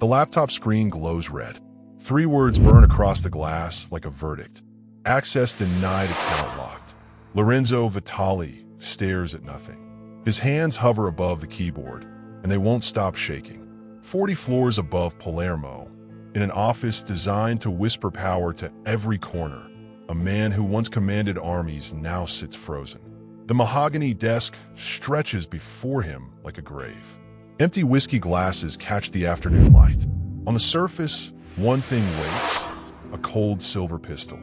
The laptop screen glows red. 3 words burn across the glass like a verdict. Access denied, account locked. Lorenzo Vitali stares at nothing. His hands hover above the keyboard, and they won't stop shaking. 40 floors above Palermo, in an office designed to whisper power to every corner, a man who once commanded armies now sits frozen. The mahogany desk stretches before him like a grave. Empty whiskey glasses catch the afternoon light. On the surface, one thing waits, a cold silver pistol.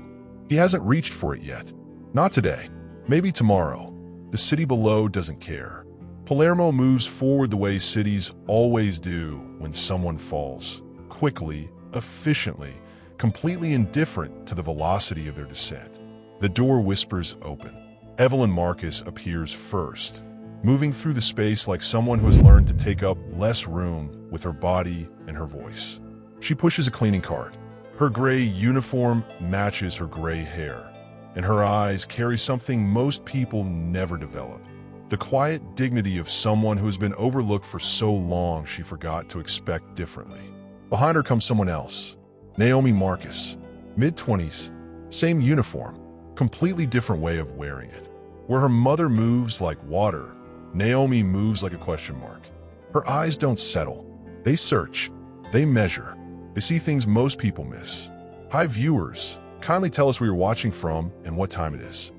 He hasn't reached for it yet. Not today. Maybe tomorrow. The city below doesn't care. Palermo moves forward the way cities always do when someone falls. Quickly, efficiently, completely indifferent to the velocity of their descent. The door whispers open. Evelyn Marcus appears first, moving through the space like someone who has learned to take up less room with her body and her voice. She pushes a cleaning cart. Her gray uniform matches her gray hair, and her eyes carry something most people never develop. The quiet dignity of someone who has been overlooked for so long she forgot to expect differently. Behind her comes someone else. Naomi Marcus, mid-20s, same uniform, completely different way of wearing it. Where her mother moves like water, Naomi moves like a question mark. Her eyes don't settle. They search. They measure. They see things most people miss. Hi viewers, kindly tell us where you're watching from and what time it is.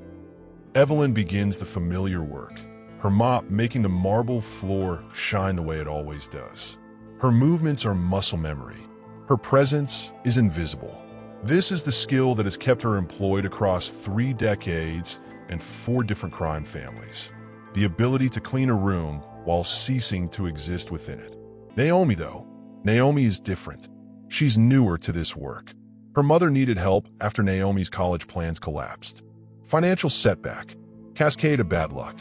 Evelyn begins the familiar work, her mop making the marble floor shine the way it always does. Her movements are muscle memory. Her presence is invisible. This is the skill that has kept her employed across 3 decades and 4 different crime families. The ability to clean a room while ceasing to exist within it. Naomi, though, Naomi is different. She's newer to this work. Her mother needed help after Naomi's college plans collapsed. Financial setback, cascade of bad luck.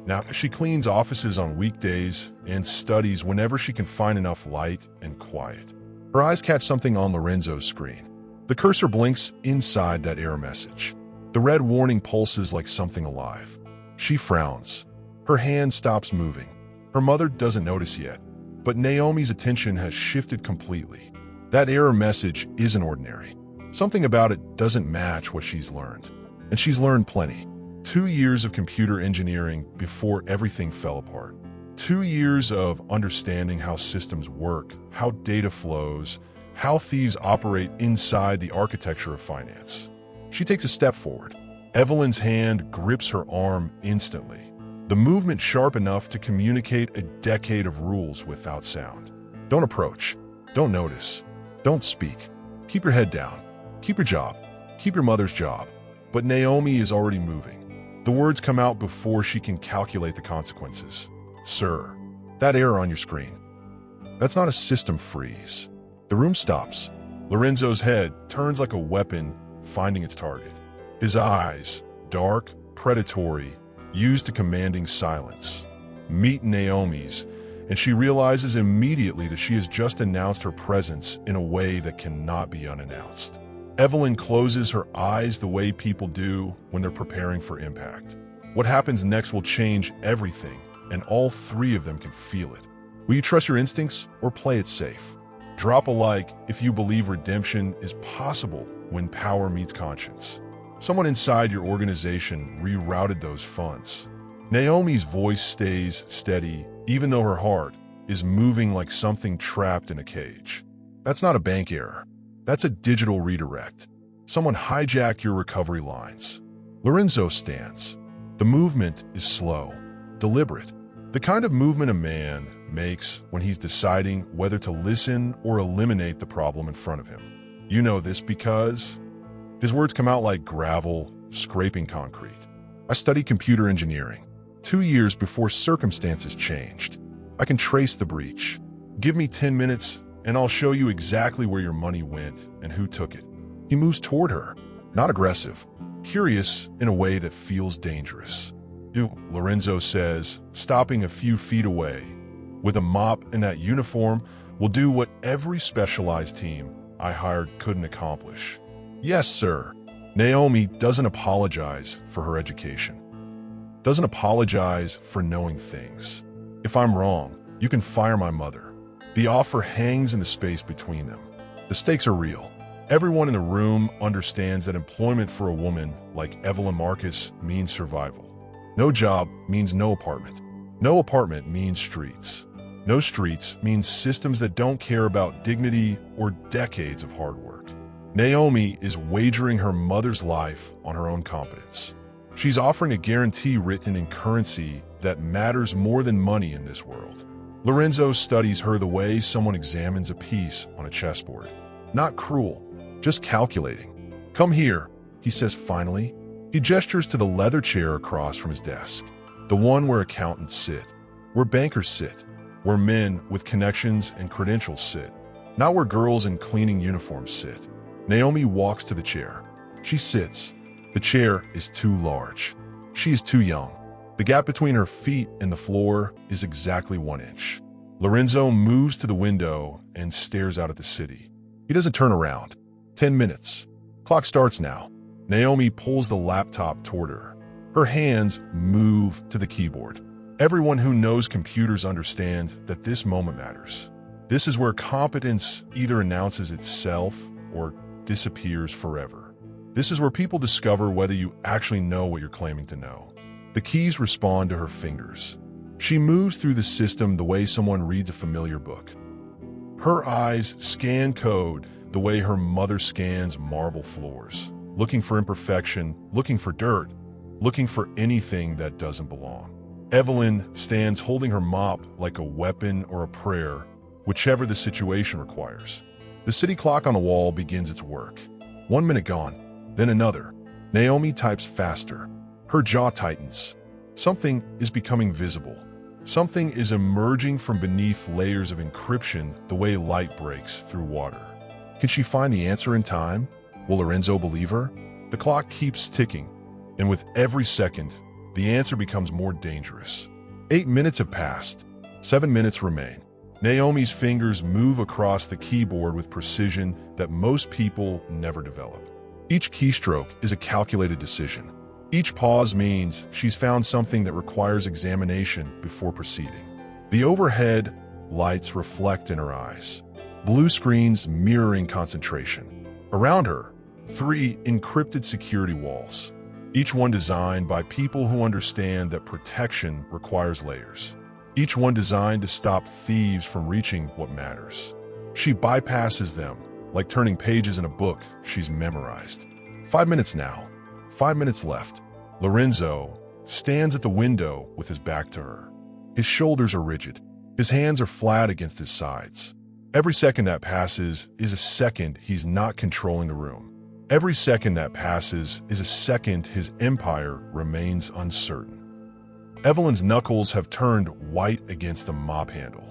Now she cleans offices on weekdays and studies whenever she can find enough light and quiet. Her eyes catch something on Lorenzo's screen. The cursor blinks inside that error message. The red warning pulses like something alive. She frowns. Her hand stops moving. Her mother doesn't notice yet, but Naomi's attention has shifted completely. That error message isn't ordinary. Something about it doesn't match what she's learned. And she's learned plenty. 2 years of computer engineering before everything fell apart. 2 years of understanding how systems work, how data flows, how thieves operate inside the architecture of finance. She takes a step forward. Evelyn's hand grips her arm instantly. The movement sharp enough to communicate a decade of rules without sound. Don't approach. Don't notice. Don't speak. Keep your head down. Keep your job. Keep your mother's job. But Naomi is already moving. The words come out before she can calculate the consequences. Sir, that error on your screen. That's not a system freeze. The room stops. Lorenzo's head turns like a weapon, finding its target. His eyes, dark, predatory, used to commanding silence. Meet Naomi's, and she realizes immediately that she has just announced her presence in a way that cannot be unannounced. Evelyn closes her eyes the way people do when they're preparing for impact. What happens next will change everything, and all 3 of them can feel it. Will you trust your instincts or play it safe? Drop a like if you believe redemption is possible when power meets conscience. Someone inside your organization rerouted those funds. Naomi's voice stays steady even though her heart is moving like something trapped in a cage. That's not a bank error. That's a digital redirect. Someone hijacked your recovery lines. Lorenzo stands. The movement is slow, deliberate. The kind of movement a man makes when he's deciding whether to listen or eliminate the problem in front of him. You know this because his words come out like gravel, scraping concrete. I studied computer engineering. 2 years before circumstances changed. I can trace the breach. Give me 10 minutes and I'll show you exactly where your money went and who took it. He moves toward her, not aggressive, curious in a way that feels dangerous. Lorenzo says, stopping a few feet away. With a mop and that uniform, we'll do what every specialized team I hired couldn't accomplish. Yes, sir. Naomi doesn't apologize for her education. Doesn't apologize for knowing things. If I'm wrong, you can fire my mother. The offer hangs in the space between them. The stakes are real. Everyone in the room understands that employment for a woman like Evelyn Marcus means survival. No job means no apartment. No apartment means streets. No streets means systems that don't care about dignity or decades of hard work. Naomi is wagering her mother's life on her own competence. She's offering a guarantee written in currency that matters more than money in this world. Lorenzo studies her the way someone examines a piece on a chessboard. Not cruel, just calculating. "Come here," he says finally. He gestures to the leather chair across from his desk. The one where accountants sit, where bankers sit, where men with connections and credentials sit, not where girls in cleaning uniforms sit. Naomi walks to the chair. She sits. The chair is too large. She is too young. The gap between her feet and the floor is exactly 1 inch. Lorenzo moves to the window and stares out at the city. He doesn't turn around. 10 minutes. Clock starts now. Naomi pulls the laptop toward her. Her hands move to the keyboard. Everyone who knows computers understands that this moment matters. This is where competence either announces itself or disappears forever. This is where people discover whether you actually know what you're claiming to know. The keys respond to her fingers. She moves through the system the way someone reads a familiar book. Her eyes scan code the way her mother scans marble floors, looking for imperfection, looking for dirt, looking for anything that doesn't belong. Evelyn stands holding her mop like a weapon or a prayer, whichever the situation requires. The city clock on the wall begins its work. 1 minute gone, then another. Naomi types faster. Her jaw tightens. Something is becoming visible. Something is emerging from beneath layers of encryption the way light breaks through water. Can she find the answer in time? Will Lorenzo believe her? The clock keeps ticking, and with every second, the answer becomes more dangerous. 8 minutes have passed. 7 minutes remain. Naomi's fingers move across the keyboard with precision that most people never develop. Each keystroke is a calculated decision. Each pause means she's found something that requires examination before proceeding. The overhead lights reflect in her eyes, blue screens mirroring concentration. Around her, 3 encrypted security walls, each one designed by people who understand that protection requires layers. Each one designed to stop thieves from reaching what matters. She bypasses them, like turning pages in a book she's memorized. 5 minutes now. 5 minutes left. Lorenzo stands at the window with his back to her. His shoulders are rigid. His hands are flat against his sides. Every second that passes is a second he's not controlling the room. Every second that passes is a second his empire remains uncertain. Evelyn's knuckles have turned white against the mop handle.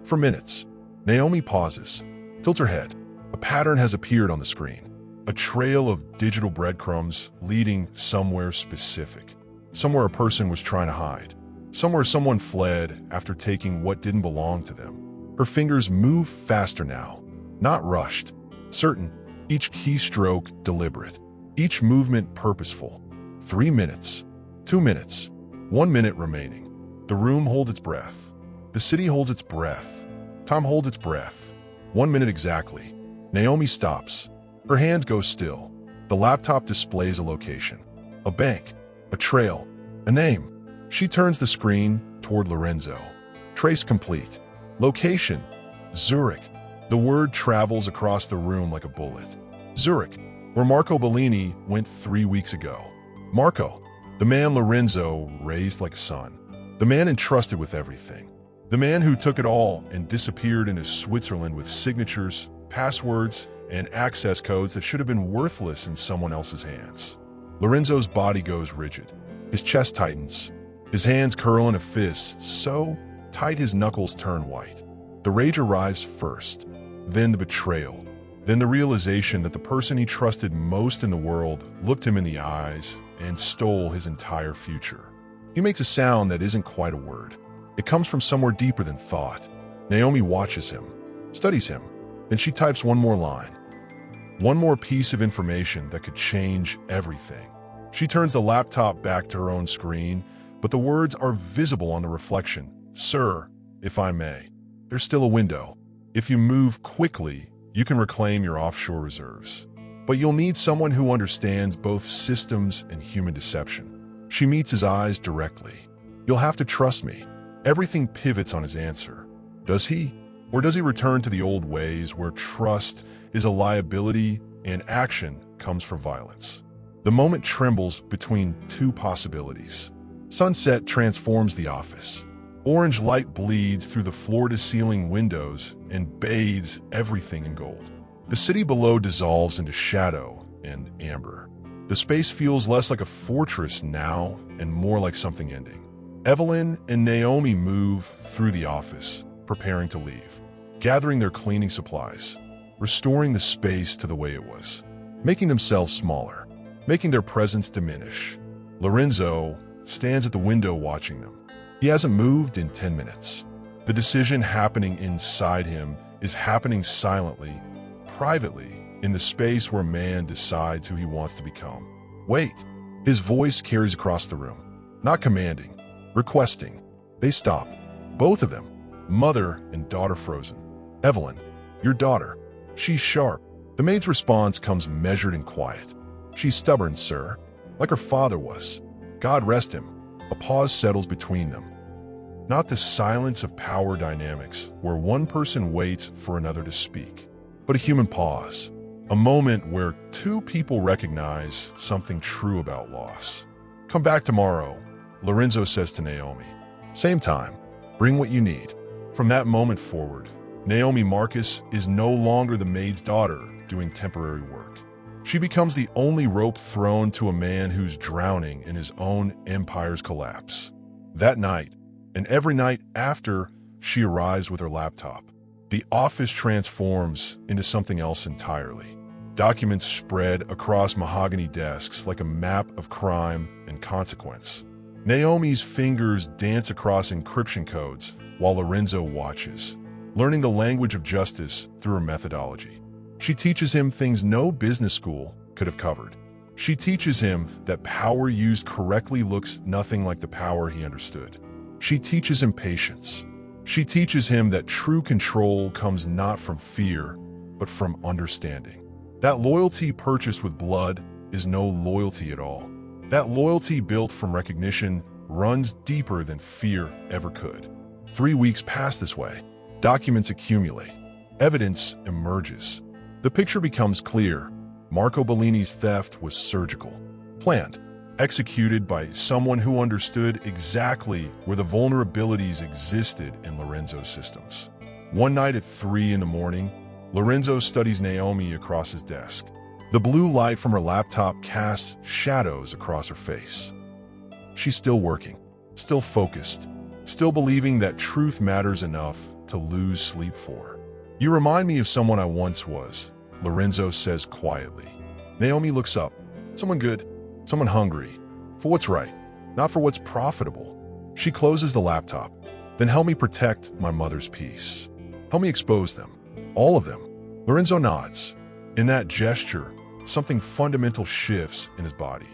For minutes, Naomi pauses, tilts her head. A pattern has appeared on the screen. A trail of digital breadcrumbs leading somewhere specific. Somewhere a person was trying to hide. Somewhere someone fled after taking what didn't belong to them. Her fingers move faster now, not rushed, certain, each keystroke deliberate, each movement purposeful. 3 minutes, 2 minutes, 1 minute remaining. The room holds its breath. The city holds its breath. Time holds its breath. 1 minute exactly. Naomi stops. Her hands go still. The laptop displays a location. A bank. A trail. A name. She turns the screen toward Lorenzo. Trace complete. Location. Zurich. The word travels across the room like a bullet. Zurich, where Marco Bellini went 3 weeks ago. Marco, the man Lorenzo raised like a son. The man entrusted with everything. The man who took it all and disappeared into Switzerland with signatures, passwords, and access codes that should have been worthless in someone else's hands. Lorenzo's body goes rigid. His chest tightens. His hands curl in a fist so tight his knuckles turn white. The rage arrives first, then the betrayal, then the realization that the person he trusted most in the world looked him in the eyes and stole his entire future. He makes a sound that isn't quite a word. It comes from somewhere deeper than thought. Naomi watches him, studies him, then she types one more line. One more piece of information that could change everything. She turns the laptop back to her own screen, but the words are visible on the reflection. Sir, if I may. There's still a window. If you move quickly, you can reclaim your offshore reserves. But you'll need someone who understands both systems and human deception. She meets his eyes directly. You'll have to trust me. Everything pivots on his answer. Does he? Or does he return to the old ways where trust is a liability and action comes from violence? The moment trembles between two possibilities. Sunset transforms the office. Orange light bleeds through the floor-to-ceiling windows and bathes everything in gold. The city below dissolves into shadow and amber. The space feels less like a fortress now and more like something ending. Evelyn and Naomi move through the office, preparing to leave, gathering their cleaning supplies, restoring the space to the way it was, making themselves smaller, making their presence diminish. Lorenzo stands at the window watching them. He hasn't moved in 10 minutes. The decision happening inside him is happening silently, privately, in the space where man decides who he wants to become. Wait. His voice carries across the room. Not commanding, requesting. They stop. Both of them, mother and daughter frozen. Evelyn, your daughter. She's sharp. The maid's response comes measured and quiet. She's stubborn, sir, like her father was. God rest him. A pause settles between them. Not the silence of power dynamics, where one person waits for another to speak, but a human pause. A moment where two people recognize something true about loss. Come back tomorrow, Lorenzo says to Naomi. Same time. Bring what you need. From that moment forward, Naomi Marcus is no longer the maid's daughter doing temporary work. She becomes the only rope thrown to a man who's drowning in his own empire's collapse. That night, and every night after, she arrives with her laptop. The office transforms into something else entirely. Documents spread across mahogany desks like a map of crime and consequence. Naomi's fingers dance across encryption codes while Lorenzo watches, learning the language of justice through her methodology. She teaches him things no business school could have covered. She teaches him that power used correctly looks nothing like the power he understood. She teaches him patience. She teaches him that true control comes not from fear, but from understanding. That loyalty purchased with blood is no loyalty at all. That loyalty built from recognition runs deeper than fear ever could. 3 weeks pass this way. Documents accumulate. Evidence emerges. The picture becomes clear. Marco Bellini's theft was surgical, planned, executed by someone who understood exactly where the vulnerabilities existed in Lorenzo's systems. One night at 3 in the morning, Lorenzo studies Naomi across his desk. The blue light from her laptop casts shadows across her face. She's still working, still focused, still believing that truth matters enough to lose sleep for. You remind me of someone I once was, Lorenzo says quietly. Naomi looks up. Someone good, someone hungry, for what's right, not for what's profitable. She closes the laptop. Then help me protect my mother's peace. Help me expose them, all of them. Lorenzo nods. In that gesture, something fundamental shifts in his body.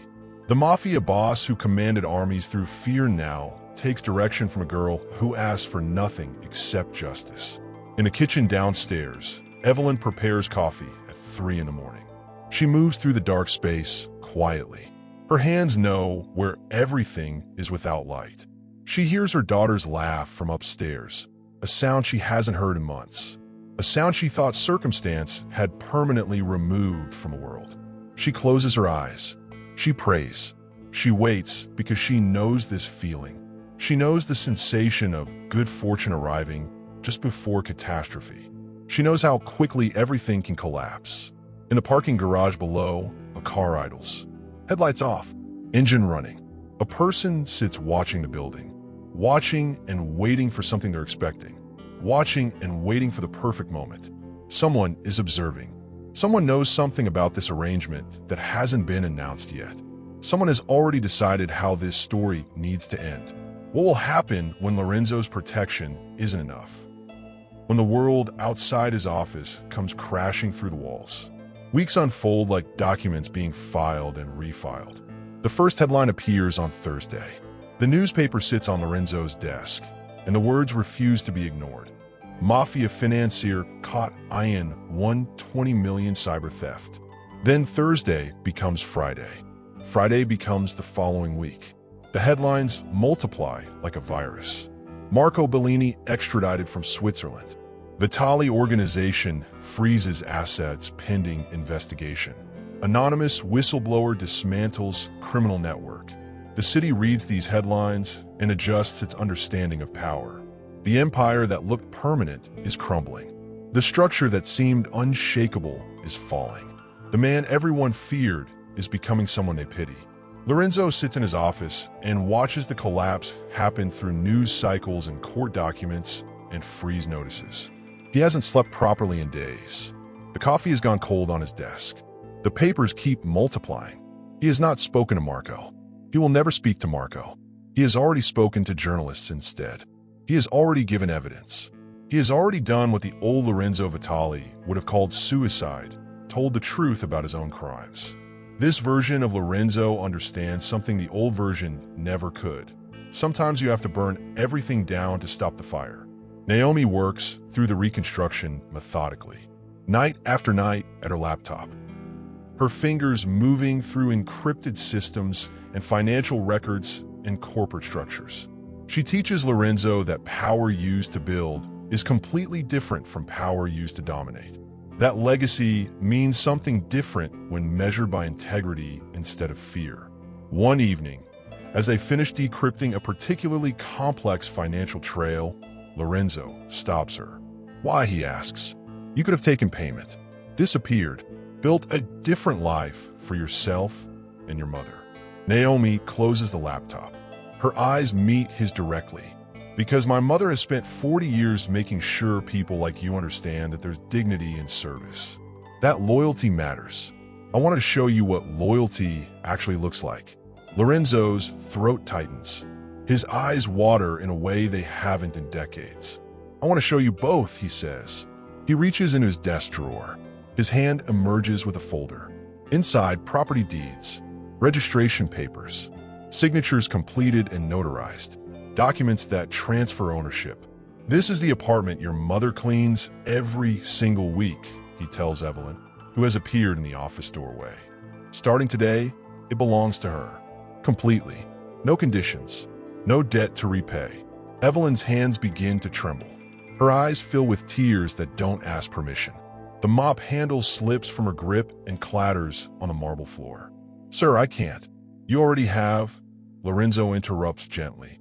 The Mafia boss who commanded armies through fear now takes direction from a girl who asks for nothing except justice. In the kitchen downstairs, Evelyn prepares coffee at 3 in the morning. She moves through the dark space quietly. Her hands know where everything is without light. She hears her daughter's laugh from upstairs, a sound she hasn't heard in months, a sound she thought circumstance had permanently removed from the world. She closes her eyes. She prays. She waits because she knows this feeling. She knows the sensation of good fortune arriving just before catastrophe. She knows how quickly everything can collapse. In the parking garage below, a car idles. Headlights off, engine running. A person sits watching the building, watching and waiting for something they're expecting, watching and waiting for the perfect moment. Someone is observing. Someone knows something about this arrangement that hasn't been announced yet. Someone has already decided how this story needs to end. What will happen when Lorenzo's protection isn't enough? When the world outside his office comes crashing through the walls. Weeks unfold like documents being filed and refiled. The first headline appears on Thursday. The newspaper sits on Lorenzo's desk, and the words refuse to be ignored. Mafia financier caught in 120 million cyber theft. Then Thursday becomes Friday. Friday becomes the following week. The headlines multiply like a virus. Marco Bellini extradited from Switzerland. Vitali organization freezes assets pending investigation. Anonymous whistleblower dismantles criminal network. The city reads these headlines and adjusts its understanding of power. The empire that looked permanent is crumbling. The structure that seemed unshakable is falling. The man everyone feared is becoming someone they pity. Lorenzo sits in his office and watches the collapse happen through news cycles and court documents and freeze notices. He hasn't slept properly in days. The coffee has gone cold on his desk. The papers keep multiplying. He has not spoken to Marco. He will never speak to Marco. He has already spoken to journalists instead. He has already given evidence. He has already done what the old Lorenzo Vitali would have called suicide, told the truth about his own crimes. This version of Lorenzo understands something the old version never could. Sometimes you have to burn everything down to stop the fire. Naomi works through the reconstruction methodically, night after night at her laptop. Her fingers moving through encrypted systems and financial records and corporate structures. She teaches Lorenzo that power used to build is completely different from power used to dominate. That legacy means something different when measured by integrity instead of fear. One evening, as they finish decrypting a particularly complex financial trail, Lorenzo stops her. Why, he asks. You could have taken payment, disappeared, built a different life for yourself and your mother. Naomi closes the laptop. Her eyes meet his directly. Because my mother has spent 40 years making sure people like you understand that there's dignity in service. That loyalty matters. I wanted to show you what loyalty actually looks like. Lorenzo's throat tightens. His eyes water in a way they haven't in decades. I want to show you both, he says. He reaches into his desk drawer. His hand emerges with a folder. Inside, property deeds, registration papers, signatures completed and notarized, documents that transfer ownership. This is the apartment your mother cleans every single week, he tells Evelyn, who has appeared in the office doorway. Starting today, it belongs to her. Completely. No conditions. No debt to repay. Evelyn's hands begin to tremble. Her eyes fill with tears that don't ask permission. The mop handle slips from her grip and clatters on the marble floor. Sir, I can't. You already have, Lorenzo interrupts gently.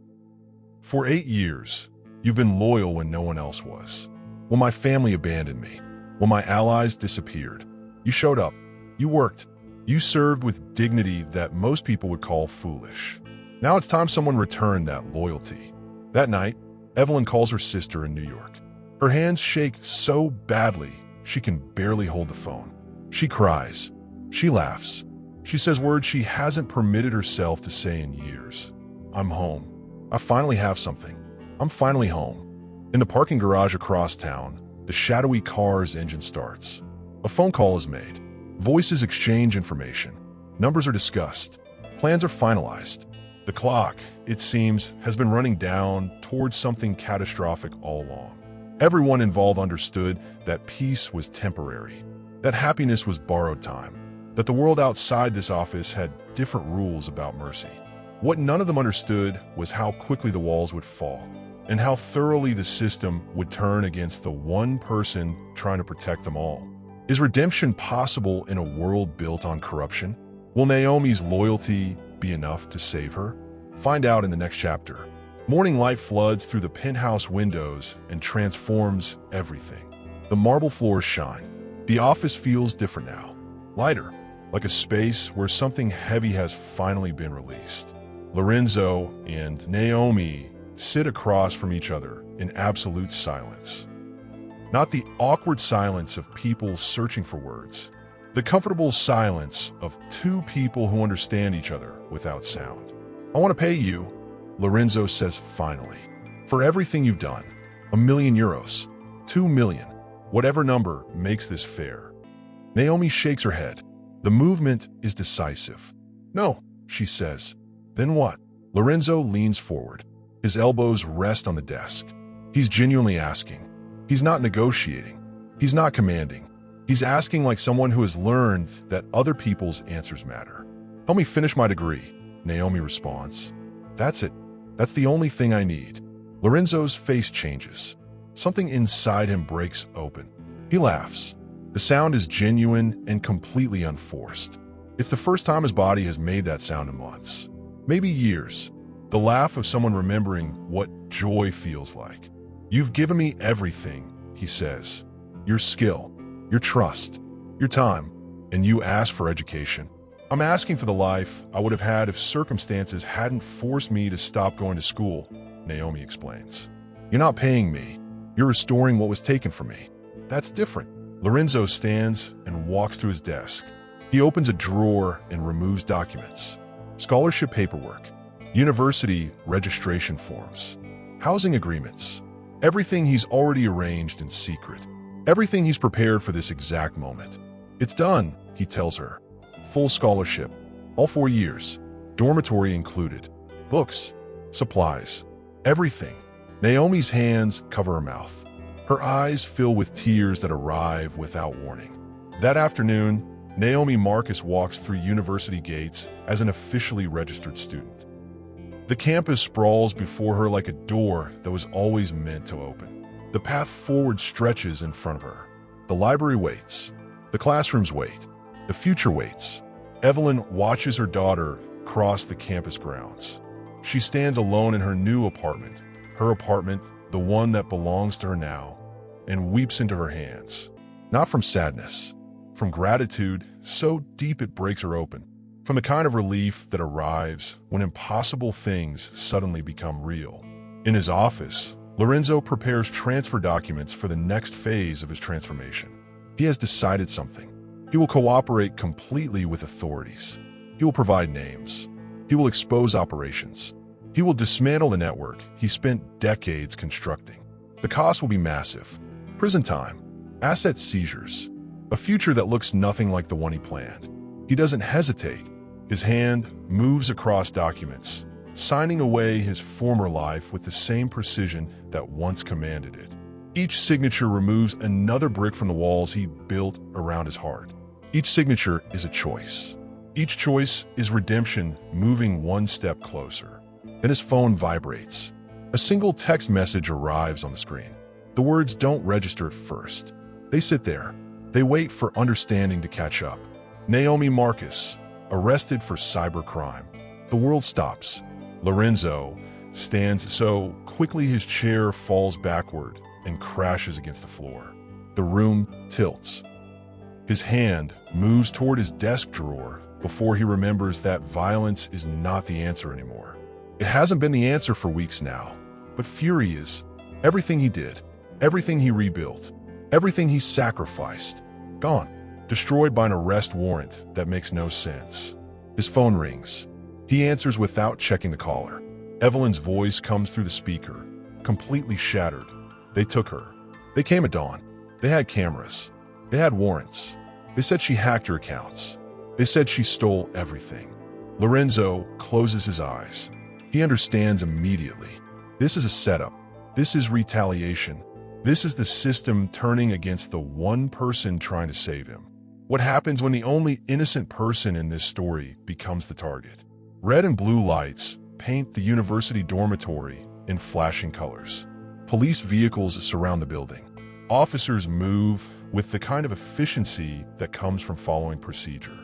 For 8 years, you've been loyal when no one else was. When my family abandoned me, when my allies disappeared, you showed up. You worked. You served with dignity that most people would call foolish. Now it's time someone returned that loyalty. That night, Evelyn calls her sister in New York. Her hands shake so badly, she can barely hold the phone. She cries. She laughs. She says words she hasn't permitted herself to say in years. I'm home. I finally have something. I'm finally home. In the parking garage across town, the shadowy car's engine starts. A phone call is made. Voices exchange information. Numbers are discussed. Plans are finalized. The clock, it seems, has been running down towards something catastrophic all along. Everyone involved understood that peace was temporary, that happiness was borrowed time, that the world outside this office had different rules about mercy. What none of them understood was how quickly the walls would fall, and how thoroughly the system would turn against the one person trying to protect them all. Is redemption possible in a world built on corruption? Will Naomi's loyalty be enough to save her? Find out in the next chapter. Morning light floods through the penthouse windows and transforms everything. The marble floors shine. The office feels different now. Lighter, like a space where something heavy has finally been released. Lorenzo and Naomi sit across from each other in absolute silence. Not the awkward silence of people searching for words. The comfortable silence of two people who understand each other without sound. I want to pay you, Lorenzo says finally, for everything you've done. €1 million, 2 million, whatever number makes this fair. Naomi shakes her head. The movement is decisive. No, she says. Then what? Lorenzo leans forward. His elbows rest on the desk. He's genuinely asking, He's not negotiating. He's not commanding. He's asking like someone who has learned that other people's answers matter. "Help me finish my degree," Naomi responds. "That's it. That's the only thing I need." Lorenzo's face changes. Something inside him breaks open. He laughs. The sound is genuine and completely unforced. It's the first time his body has made that sound in months, maybe years. The laugh of someone remembering what joy feels like. "You've given me everything," he says. "Your skill, your trust, your time, and you ask for education. I'm asking for the life I would have had if circumstances hadn't forced me to stop going to school," Naomi explains. "You're not paying me. You're restoring what was taken from me. That's different." Lorenzo stands and walks to his desk. He opens a drawer and removes documents. Scholarship paperwork, university registration forms, housing agreements, everything he's already arranged in secret. Everything he's prepared for this exact moment. "It's done," he tells her. "Full scholarship, all 4 years, dormitory included, books, supplies, everything." Naomi's hands cover her mouth. Her eyes fill with tears that arrive without warning. That afternoon, Naomi Marcus walks through university gates as an officially registered student. The campus sprawls before her like a door that was always meant to open. The path forward stretches in front of her. The library waits. The classrooms wait. The future waits. Evelyn watches her daughter cross the campus grounds. She stands alone in her new apartment, the one that belongs to her now, and weeps into her hands. Not from sadness, from gratitude so deep it breaks her open, from the kind of relief that arrives when impossible things suddenly become real. In his office, Lorenzo prepares transfer documents for the next phase of his transformation. He has decided something. He will cooperate completely with authorities. He will provide names. He will expose operations. He will dismantle the network he spent decades constructing. The cost will be massive. Prison time, asset seizures, a future that looks nothing like the one he planned. He doesn't hesitate. His hand moves across documents, signing away his former life with the same precision that once commanded it. Each signature removes another brick from the walls he built around his heart. Each signature is a choice. Each choice is redemption moving one step closer. Then his phone vibrates. A single text message arrives on the screen. The words don't register at first. They sit there. They wait for understanding to catch up. Naomi Marcus, arrested for cybercrime. The world stops. Lorenzo stands so quickly his chair falls backward and crashes against the floor. The room tilts. His hand moves toward his desk drawer before he remembers that violence is not the answer anymore. It hasn't been the answer for weeks now, but fury is. Everything he did, everything he rebuilt, everything he sacrificed, gone, destroyed by an arrest warrant that makes no sense. His phone rings. He answers without checking the caller. Evelyn's voice comes through the speaker, completely shattered. They took her. They came at dawn. They had cameras. They had warrants. They said she hacked her accounts. They said she stole everything. Lorenzo closes his eyes. He understands immediately. This is a setup. This is retaliation. This is the system turning against the one person trying to save him. What happens when the only innocent person in this story becomes the target? Red and blue lights paint the university dormitory in flashing colors. Police vehicles surround the building. Officers move with the kind of efficiency that comes from following procedure.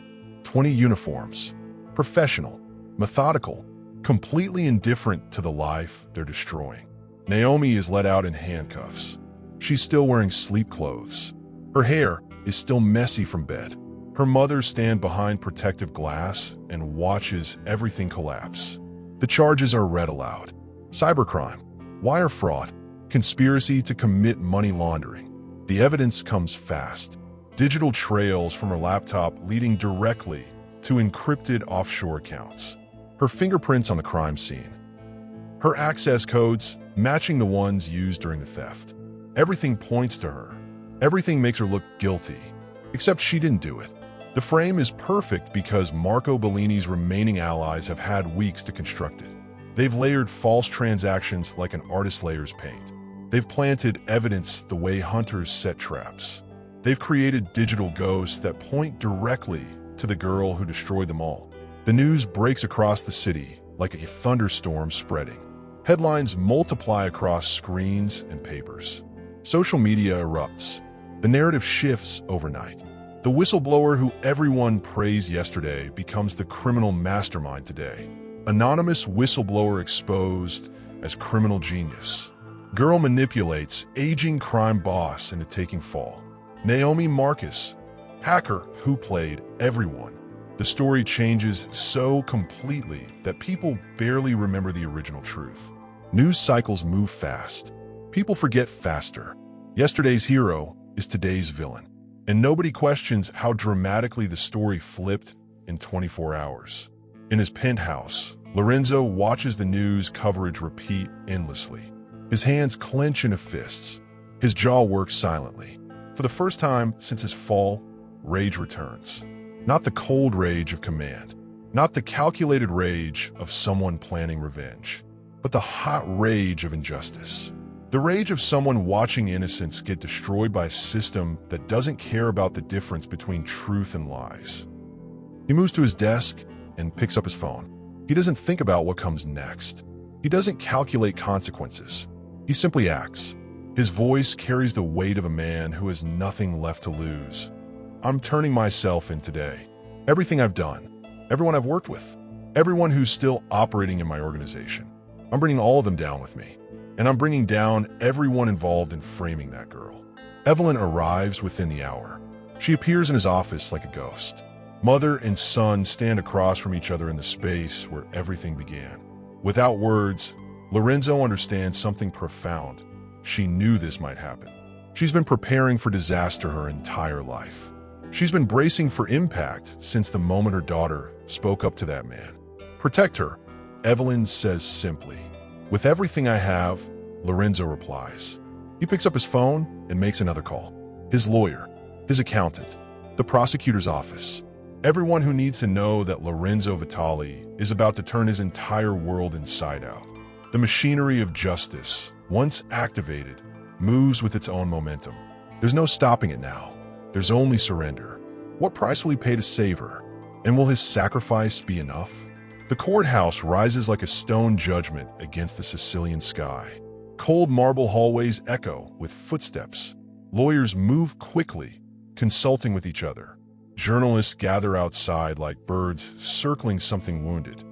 20 uniforms. Professional, methodical, completely indifferent to the life they're destroying. Naomi is let out in handcuffs. She's still wearing sleep clothes. Her hair is still messy from bed. Her mother stands behind protective glass and watches everything collapse. The charges are read aloud. Cybercrime, wire fraud, conspiracy to commit money laundering. The evidence comes fast. Digital trails from her laptop leading directly to encrypted offshore accounts. Her fingerprints on the crime scene. Her access codes matching the ones used during the theft. Everything points to her. Everything makes her look guilty. Except she didn't do it. The frame is perfect because Marco Bellini's remaining allies have had weeks to construct it. They've layered false transactions like an artist layers paint. They've planted evidence the way hunters set traps. They've created digital ghosts that point directly to the girl who destroyed them all. The news breaks across the city like a thunderstorm spreading. Headlines multiply across screens and papers. Social media erupts. The narrative shifts overnight. The whistleblower who everyone praised yesterday becomes the criminal mastermind today. Anonymous whistleblower exposed as criminal genius. Girl manipulates aging crime boss into taking fall. Naomi Marcus, hacker who played everyone. The story changes so completely that people barely remember the original truth. News cycles move fast. People forget faster. Yesterday's hero is today's villain. And nobody questions how dramatically the story flipped in 24 hours. In his penthouse, Lorenzo watches the news coverage repeat endlessly. His hands clench into fists. His jaw works silently. For the first time since his fall, rage returns. Not the cold rage of command, not the calculated rage of someone planning revenge, but the hot rage of injustice. The rage of someone watching innocents get destroyed by a system that doesn't care about the difference between truth and lies. He moves to his desk and picks up his phone. He doesn't think about what comes next. He doesn't calculate consequences. He simply acts. His voice carries the weight of a man who has nothing left to lose. I'm turning myself in today. Everything I've done, everyone I've worked with, everyone who's still operating in my organization. I'm bringing all of them down with me. And I'm bringing down everyone involved in framing that girl. Evelyn arrives within the hour. She appears in his office like a ghost. Mother and son stand across from each other in the space where everything began. Without words, Lorenzo understands something profound. She knew this might happen. She's been preparing for disaster her entire life. She's been bracing for impact since the moment her daughter spoke up to that man. Protect her, Evelyn says simply. With everything I have, Lorenzo replies. He picks up his phone and makes another call. His lawyer, his accountant, the prosecutor's office. Everyone who needs to know that Lorenzo Vitali is about to turn his entire world inside out. The machinery of justice, once activated, moves with its own momentum. There's no stopping it now. There's only surrender. What price will he pay to save her? And will his sacrifice be enough? The courthouse rises like a stone judgment against the Sicilian sky. Cold marble hallways echo with footsteps. Lawyers move quickly, consulting with each other. Journalists gather outside like birds circling something wounded.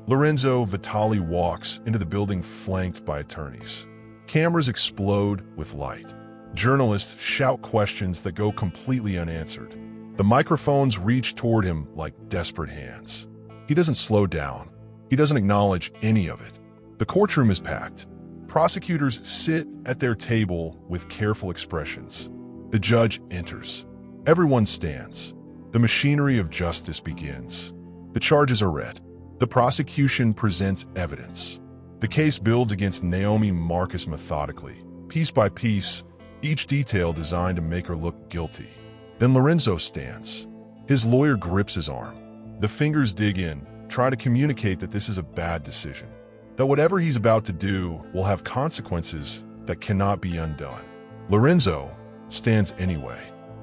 Lorenzo Vitali walks into the building flanked by attorneys. Cameras explode with light. Journalists shout questions that go completely unanswered. The microphones reach toward him like desperate hands. He doesn't slow down. He doesn't acknowledge any of it. The courtroom is packed. Prosecutors sit at their table with careful expressions. The judge enters. Everyone stands. The machinery of justice begins. The charges are read. The prosecution presents evidence. The case builds against Naomi Marcus methodically, piece by piece, each detail designed to make her look guilty. Then Lorenzo stands. His lawyer grips his arm. The fingers dig in, try to communicate that this is a bad decision, that whatever he's about to do will have consequences that cannot be undone. Lorenzo stands anyway.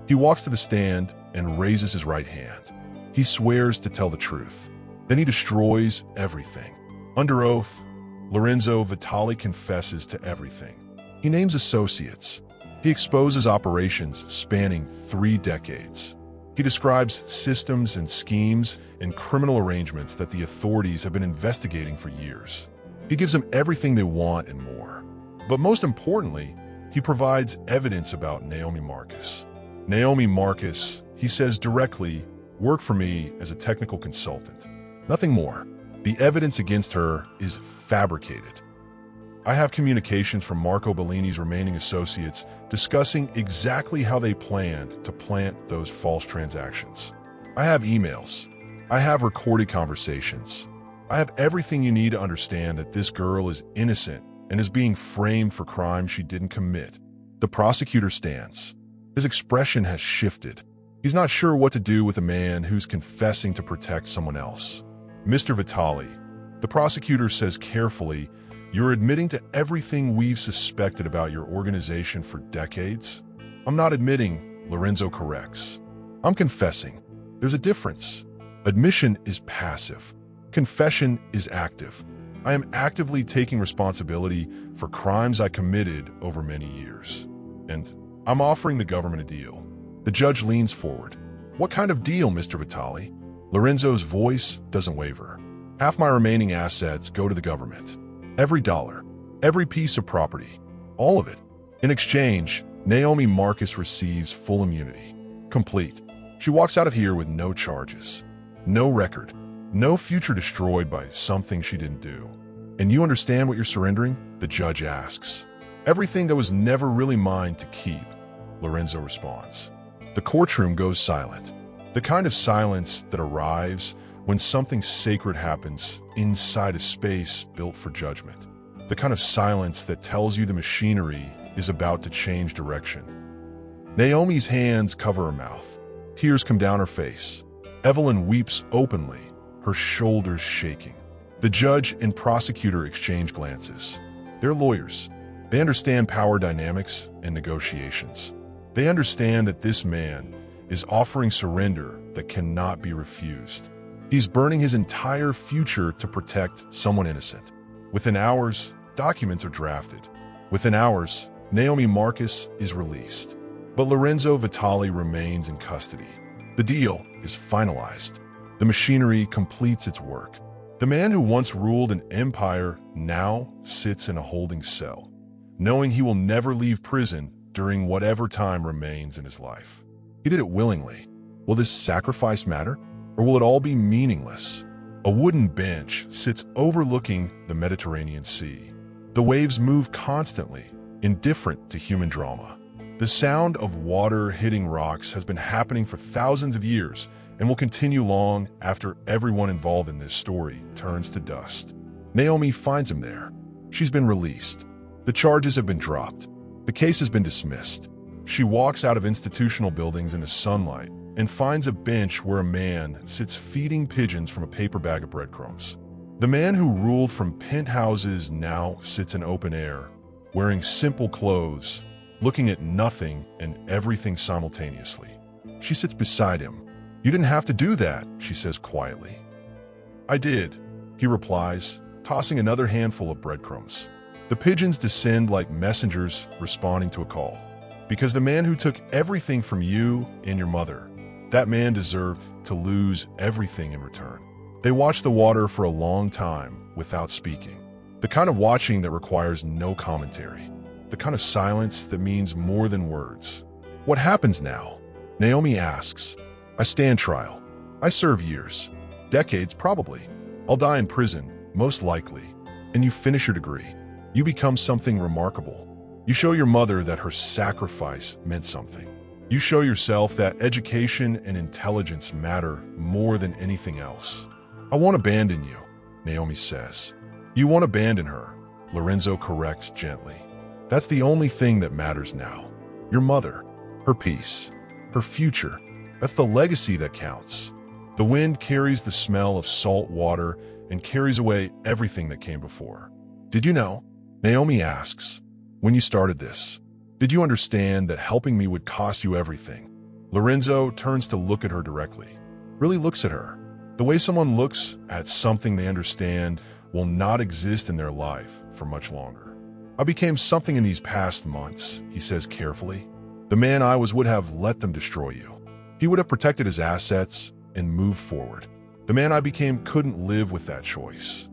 He walks to the stand and raises his right hand. He swears to tell the truth. Then he destroys everything. Under oath, Lorenzo Vitali confesses to everything. He names associates. He exposes operations spanning 3 decades. He describes systems and schemes and criminal arrangements that the authorities have been investigating for years. He gives them everything they want and more. But most importantly, he provides evidence about Naomi Marcus. Naomi Marcus, he says directly, worked for me as a technical consultant. Nothing more. The evidence against her is fabricated. I have communications from Marco Bellini's remaining associates discussing exactly how they planned to plant those false transactions. I have emails. I have recorded conversations. I have everything you need to understand that this girl is innocent and is being framed for crimes she didn't commit. The prosecutor stands. His expression has shifted. He's not sure what to do with a man who's confessing to protect someone else. Mr. Vitali, the prosecutor says carefully, You're admitting to everything we've suspected about your organization for decades? I'm not admitting, Lorenzo corrects. I'm confessing. There's a difference. Admission is passive. Confession is active. I am actively taking responsibility for crimes I committed over many years. And I'm offering the government a deal. The judge leans forward. What kind of deal, Mr. Vitale? Lorenzo's voice doesn't waver. Half my remaining assets go to the government. Every dollar, every piece of property, all of it. In exchange, Naomi Marcus receives full immunity. Complete. She walks out of here with no charges, no record, no future destroyed by something she didn't do. And you understand what you're surrendering? The judge asks. Everything that was never really mine to keep, Lorenzo responds. The courtroom goes silent. The kind of silence that arrives when something sacred happens inside a space built for judgment. The kind of silence that tells you the machinery is about to change direction. Naomi's hands cover her mouth. Tears come down her face. Evelyn weeps openly, her shoulders shaking. The judge and prosecutor exchange glances. They're lawyers. They understand power dynamics and negotiations. They understand that this man is offering surrender that cannot be refused. He's burning his entire future to protect someone innocent. Within hours, documents are drafted. Within hours, Naomi Marcus is released. But Lorenzo Vitale remains in custody. The deal is finalized. The machinery completes its work. The man who once ruled an empire now sits in a holding cell, knowing he will never leave prison during whatever time remains in his life. He did it willingly. Will this sacrifice matter, or will it all be meaningless? A wooden bench sits overlooking the Mediterranean Sea. The waves move constantly, indifferent to human drama. The sound of water hitting rocks has been happening for thousands of years and will continue long after everyone involved in this story turns to dust. Naomi finds him there. She's been released. The charges have been dropped. The case has been dismissed. She walks out of institutional buildings into sunlight and finds a bench where a man sits feeding pigeons from a paper bag of breadcrumbs. The man who ruled from penthouses now sits in open air, wearing simple clothes, looking at nothing and everything simultaneously. She sits beside him. You didn't have to do that, she says quietly. I did, he replies, tossing another handful of breadcrumbs. The pigeons descend like messengers responding to a call. Because the man who took everything from you and your mother, that man deserved to lose everything in return. They watch the water for a long time without speaking. The kind of watching that requires no commentary. The kind of silence that means more than words. What happens now? Naomi asks. I stand trial. I serve years. Decades, probably. I'll die in prison, most likely. And you finish your degree. You become something remarkable. You show your mother that her sacrifice meant something. You show yourself that education and intelligence matter more than anything else. I won't abandon you, Naomi says. You won't abandon her, Lorenzo corrects gently. That's the only thing that matters now. Your mother, her peace, her future. That's the legacy that counts. The wind carries the smell of salt water and carries away everything that came before. Did you know? Naomi asks. When you started this, did you understand that helping me would cost you everything? Lorenzo turns to look at her directly. Really looks at her. The way someone looks at something they understand will not exist in their life for much longer. I became something in these past months, he says carefully. The man I was would have let them destroy you. He would have protected his assets and moved forward. The man I became couldn't live with that choice.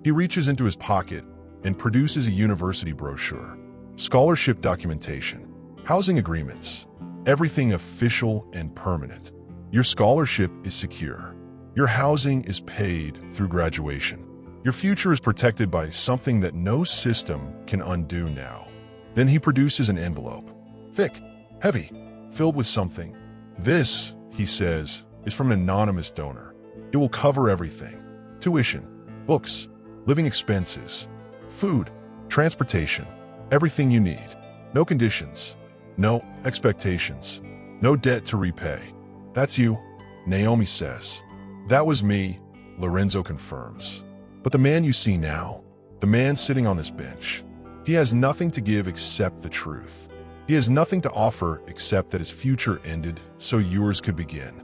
He reaches into his pocket and produces a university brochure, scholarship documentation, housing agreements, everything official and permanent. Your scholarship is secure. Your housing is paid through graduation. Your future is protected by something that no system can undo now. Then he produces an envelope, thick, heavy, filled with something. This, he says, is from an anonymous donor. It will cover everything. Tuition, books, living expenses, food, transportation, everything you need. No conditions, no expectations, no debt to repay. That's you, Naomi says. That was me, Lorenzo confirms. But the man you see now, The man sitting on this bench. He has nothing to give except the truth. He has nothing to offer except that his future ended so yours could begin.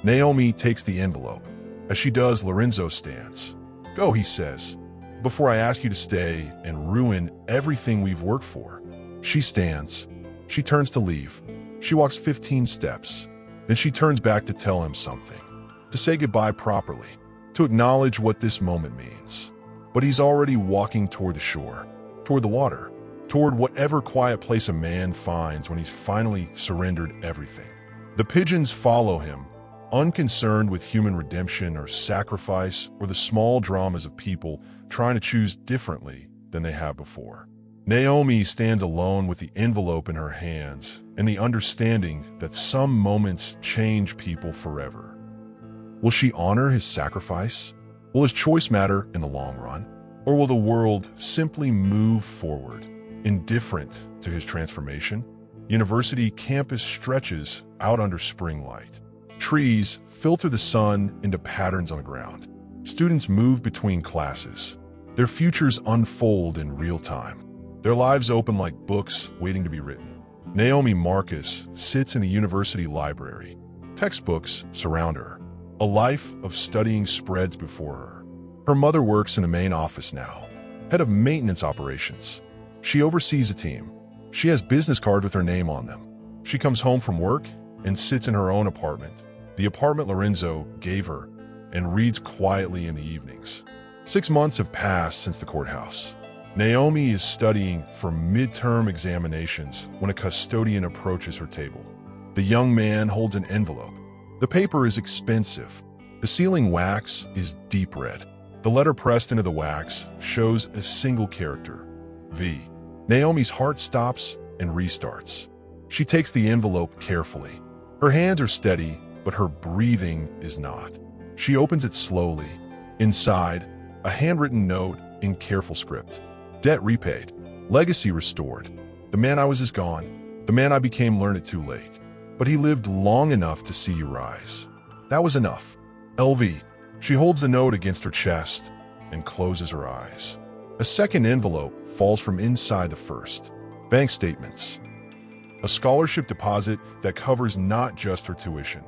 Naomi takes the envelope. As she does, Lorenzo stands. "Go," he says, "before I ask you to stay and ruin everything we've worked for." She stands. She turns to leave. She walks 15 steps. Then she turns back to tell him something, to say goodbye properly, to acknowledge what this moment means. But he's already walking toward the shore, toward the water, toward whatever quiet place a man finds when he's finally surrendered everything. The pigeons follow him, unconcerned with human redemption or sacrifice or the small dramas of people trying to choose differently than they have before. Naomi stands alone with the envelope in her hands and the understanding that some moments change people forever. Will she honor his sacrifice? Will his choice matter in the long run? Or will the world simply move forward, indifferent to his transformation? University campus stretches out under spring light. Trees filter the sun into patterns on the ground. Students move between classes. Their futures unfold in real time. Their lives open like books waiting to be written. Naomi Marcus sits in a university library. Textbooks surround her. A life of studying spreads before her. Her mother works in the main office now, head of maintenance operations. She oversees a team. She has business cards with her name on them. She comes home from work and sits in her own apartment, the apartment Lorenzo gave her, and reads quietly in the evenings. 6 months have passed since the courthouse. Naomi is studying for midterm examinations when a custodian approaches her table. The young man holds an envelope. The paper is expensive. The sealing wax is deep red. The letter pressed into the wax shows a single character, V. Naomi's heart stops and restarts. She takes the envelope carefully. Her hands are steady, but her breathing is not. She opens it slowly. Inside, a handwritten note in careful script. Debt repaid. Legacy restored. The man I was is gone. The man I became learned it too late. But he lived long enough to see you rise. That was enough. LV. She holds the note against her chest and closes her eyes. A second envelope falls from inside the first. Bank statements. A scholarship deposit that covers not just her tuition,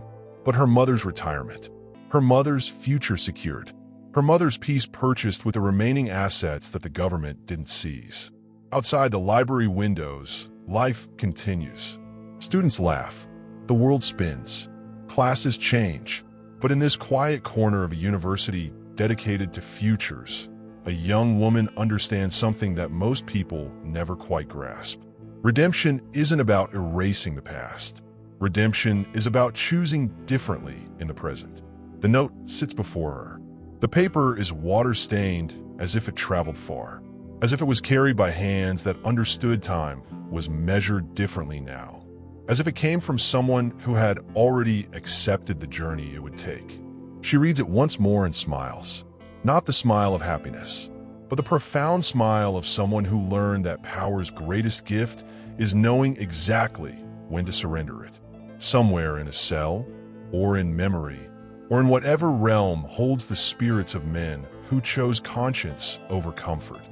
but her mother's retirement, her mother's future secured, her mother's peace purchased with the remaining assets that the government didn't seize. Outside the library windows, life continues. Students laugh. The world spins. Classes change. But in this quiet corner of a university dedicated to futures, a young woman understands something that most people never quite grasp. Redemption isn't about erasing the past. Redemption is about choosing differently in the present. The note sits before her. The paper is water-stained as if it traveled far, as if it was carried by hands that understood time was measured differently now, as if it came from someone who had already accepted the journey it would take. She reads it once more and smiles. Not the smile of happiness, but the profound smile of someone who learned that power's greatest gift is knowing exactly when to surrender it. Somewhere in a cell, or in memory, or in whatever realm holds the spirits of men who chose conscience over comfort.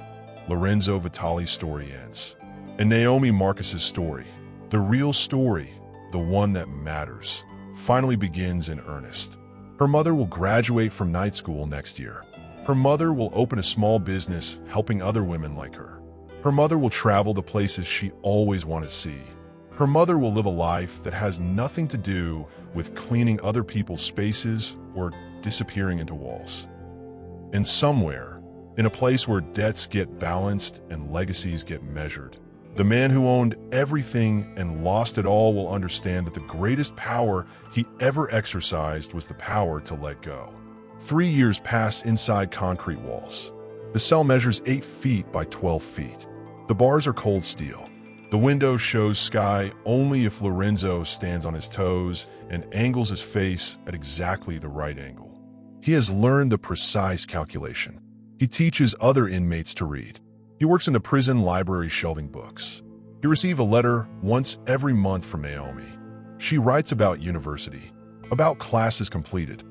Lorenzo Vitali's story ends. And Naomi Marcus's story, the real story, the one that matters, finally begins in earnest. Her mother will graduate from night school next year. Her mother will open a small business helping other women like her. Her mother will travel to places she always wanted to see. Her mother will live a life that has nothing to do with cleaning other people's spaces or disappearing into walls. And somewhere, in a place where debts get balanced and legacies get measured, the man who owned everything and lost it all will understand that the greatest power he ever exercised was the power to let go. 3 years pass inside concrete walls. The cell measures 8 feet by 12 feet. The bars are cold steel. The window shows sky only if Lorenzo stands on his toes and angles his face at exactly the right angle. He has learned the precise calculation. He teaches other inmates to read. He works in the prison library shelving books. He receives a letter once every month from Naomi. She writes about university, about classes completed,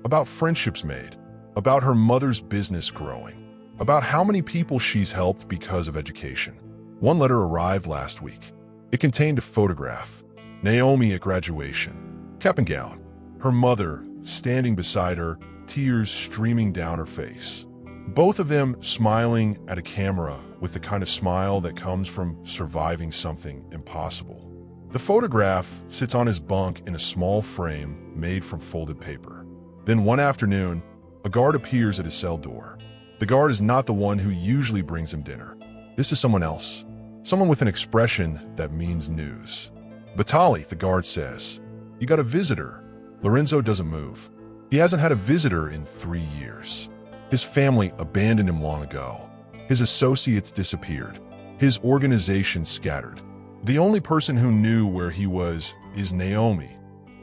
about friendships made, about her mother's business growing. about how many people she's helped because of education. One letter arrived last week. It contained a photograph. Naomi at graduation, cap and gown. Her mother standing beside her, tears streaming down her face. Both of them smiling at a camera with the kind of smile that comes from surviving something impossible. The photograph sits on his bunk in a small frame made from folded paper. Then one afternoon, a guard appears at his cell door. The guard is not the one who usually brings him dinner. This is someone else. Someone with an expression that means news. Vitali, the guard says. You got a visitor. Lorenzo doesn't move. He hasn't had a visitor in 3 years. His family abandoned him long ago. His associates disappeared. His organization scattered. The only person who knew where he was is Naomi,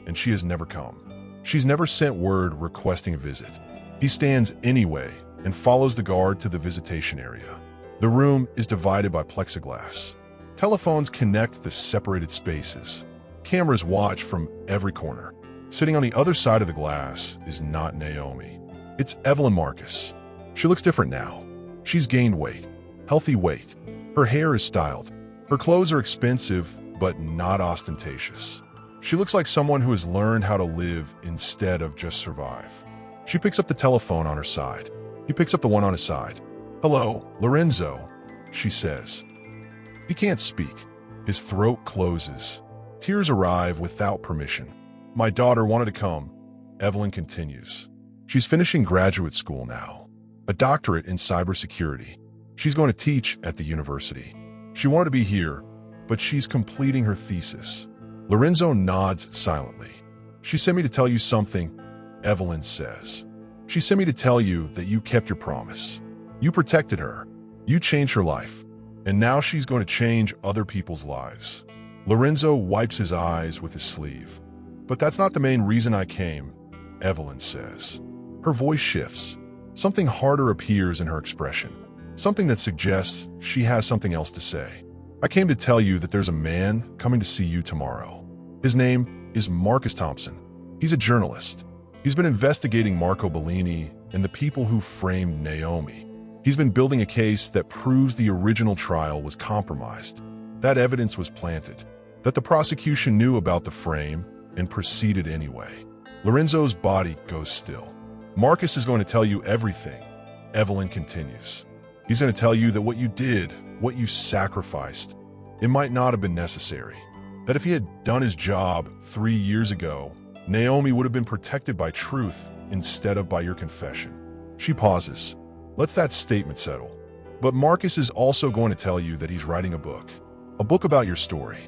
and she has never come. She's never sent word requesting a visit. He stands anyway and follows the guard to the visitation area. The room is divided by plexiglass. Telephones connect the separated spaces. Cameras watch from every corner. Sitting on the other side of the glass is not Naomi. It's Evelyn Marcus. She looks different now. She's gained weight, healthy weight. Her hair is styled. Her clothes are expensive, but not ostentatious. She looks like someone who has learned how to live instead of just survive. She picks up the telephone on her side. He picks up the one on his side. Hello, Lorenzo, she says. He can't speak. His throat closes. Tears arrive without permission. My daughter wanted to come, Evelyn continues. She's finishing graduate school now, a doctorate in cybersecurity. She's going to teach at the university. She wanted to be here, but she's completing her thesis. Lorenzo nods silently. She sent me to tell you something, Evelyn says. She sent me to tell you that you kept your promise. You protected her. You changed her life. And now she's going to change other people's lives. Lorenzo wipes his eyes with his sleeve. But that's not the main reason I came, Evelyn says. Her voice shifts. Something harder appears in her expression. Something that suggests she has something else to say. I came to tell you that there's a man coming to see you tomorrow. His name is Marcus Thompson. He's a journalist. He's been investigating Marco Bellini and the people who framed Naomi. He's been building a case that proves the original trial was compromised, that evidence was planted, that the prosecution knew about the frame and proceeded anyway. Lorenzo's body goes still. Marcus is going to tell you everything, Evelyn continues. He's going to tell you that what you did, what you sacrificed, it might not have been necessary. That if he had done his job 3 years ago, Naomi would have been protected by truth instead of by your confession. She pauses, lets that statement settle. But Marcus is also going to tell you that he's writing a book about your story,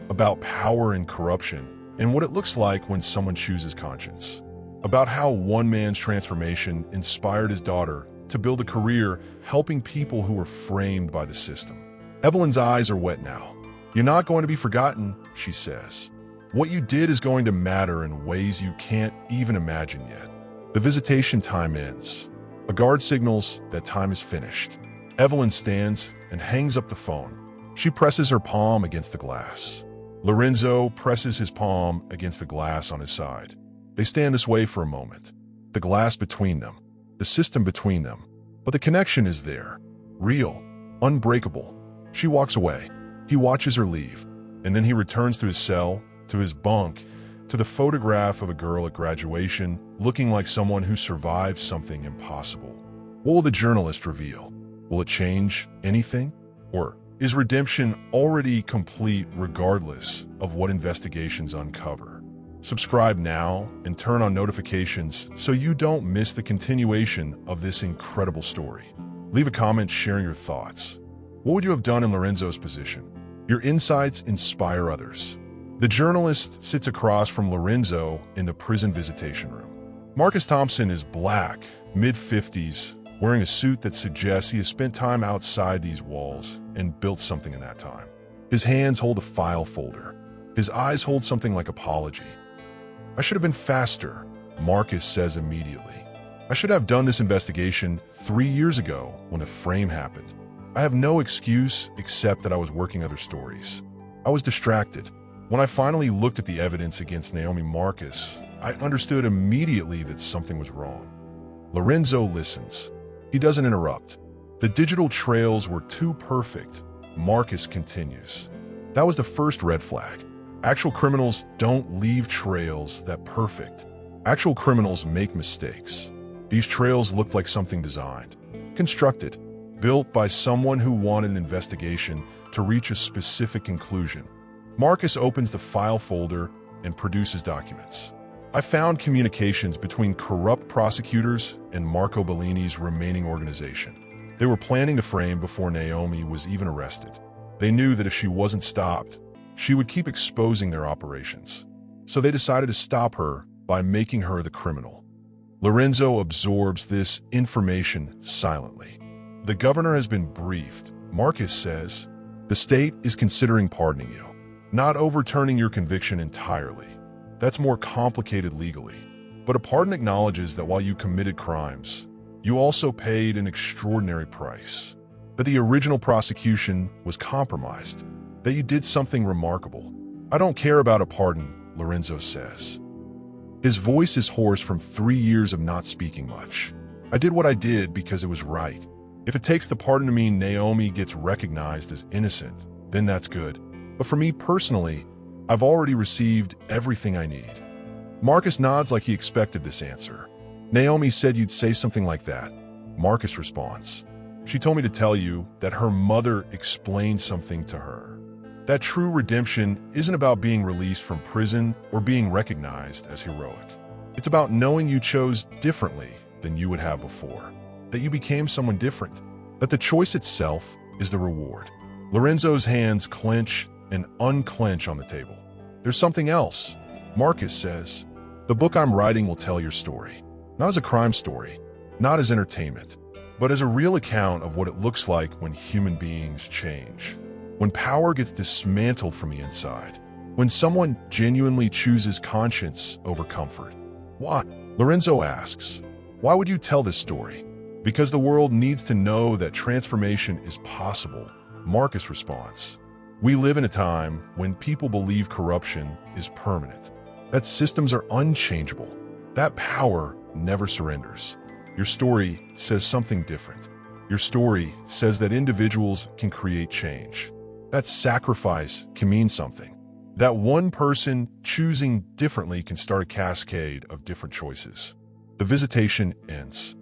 about power and corruption, and what it looks like when someone chooses conscience, about how one man's transformation inspired his daughter to build a career helping people who were framed by the system. Evelyn's eyes are wet now. You're not going to be forgotten, she says. What you did is going to matter in ways you can't even imagine yet. The visitation time ends. A guard signals that time is finished. Evelyn stands and hangs up the phone. She presses her palm against the glass. Lorenzo presses his palm against the glass on his side. They stand this way for a moment. The glass between them, the system between them. But the connection is there. Real, unbreakable. She walks away. He watches her leave. And then he returns to his cell, to his bunk, to the photograph of a girl at graduation, looking like someone who survived something impossible. What will the journalist reveal? Will it change anything? Or is redemption already complete regardless of what investigations uncover? Subscribe now and turn on notifications so you don't miss the continuation of this incredible story. Leave a comment sharing your thoughts. What would you have done in Lorenzo's position? Your insights inspire others. The journalist sits across from Lorenzo in the prison visitation room. Marcus Thompson is black, mid-50s, wearing a suit that suggests he has spent time outside these walls and built something in that time. His hands hold a file folder. His eyes hold something like apology. I should have been faster, Marcus says immediately. I should have done this investigation 3 years ago when a frame happened. I have no excuse except that I was working other stories. I was distracted. When I finally looked at the evidence against Naomi Marcus, I understood immediately that something was wrong. Lorenzo listens. He doesn't interrupt. The digital trails were too perfect. Marcus continues. That was the first red flag. Actual criminals don't leave trails that perfect. Actual criminals make mistakes. These trails looked like something designed, constructed, built by someone who wanted an investigation to reach a specific conclusion. Marcus opens the file folder and produces documents. I found communications between corrupt prosecutors and Marco Bellini's remaining organization. They were planning the frame before Naomi was even arrested. They knew that if she wasn't stopped, she would keep exposing their operations. So they decided to stop her by making her the criminal. Lorenzo absorbs this information silently. The governor has been briefed. Marcus says, the state is considering pardoning you, not overturning your conviction entirely. That's more complicated legally. But a pardon acknowledges that while you committed crimes, you also paid an extraordinary price. That the original prosecution was compromised. That you did something remarkable. I don't care about a pardon, Lorenzo says. His voice is hoarse from 3 years of not speaking much. I did what I did because it was right. If it takes the pardon to mean Naomi gets recognized as innocent, then that's good. But for me personally, I've already received everything I need. Marcus nods like he expected this answer. Naomi said you'd say something like that. Marcus responds. She told me to tell you that her mother explained something to her. That true redemption isn't about being released from prison or being recognized as heroic. It's about knowing you chose differently than you would have before. That you became someone different. That the choice itself is the reward. Lorenzo's hands clench and unclench on the table. There's something else. Marcus says, the book I'm writing will tell your story. Not as a crime story, not as entertainment, but as a real account of what it looks like when human beings change. When power gets dismantled from the inside. When someone genuinely chooses conscience over comfort. Why? Lorenzo asks, why would you tell this story? Because the world needs to know that transformation is possible. Marcus responds, we live in a time when people believe corruption is permanent. That systems are unchangeable. That power never surrenders. Your story says something different. Your story says that individuals can create change. That sacrifice can mean something. That one person choosing differently can start a cascade of different choices. The visitation ends.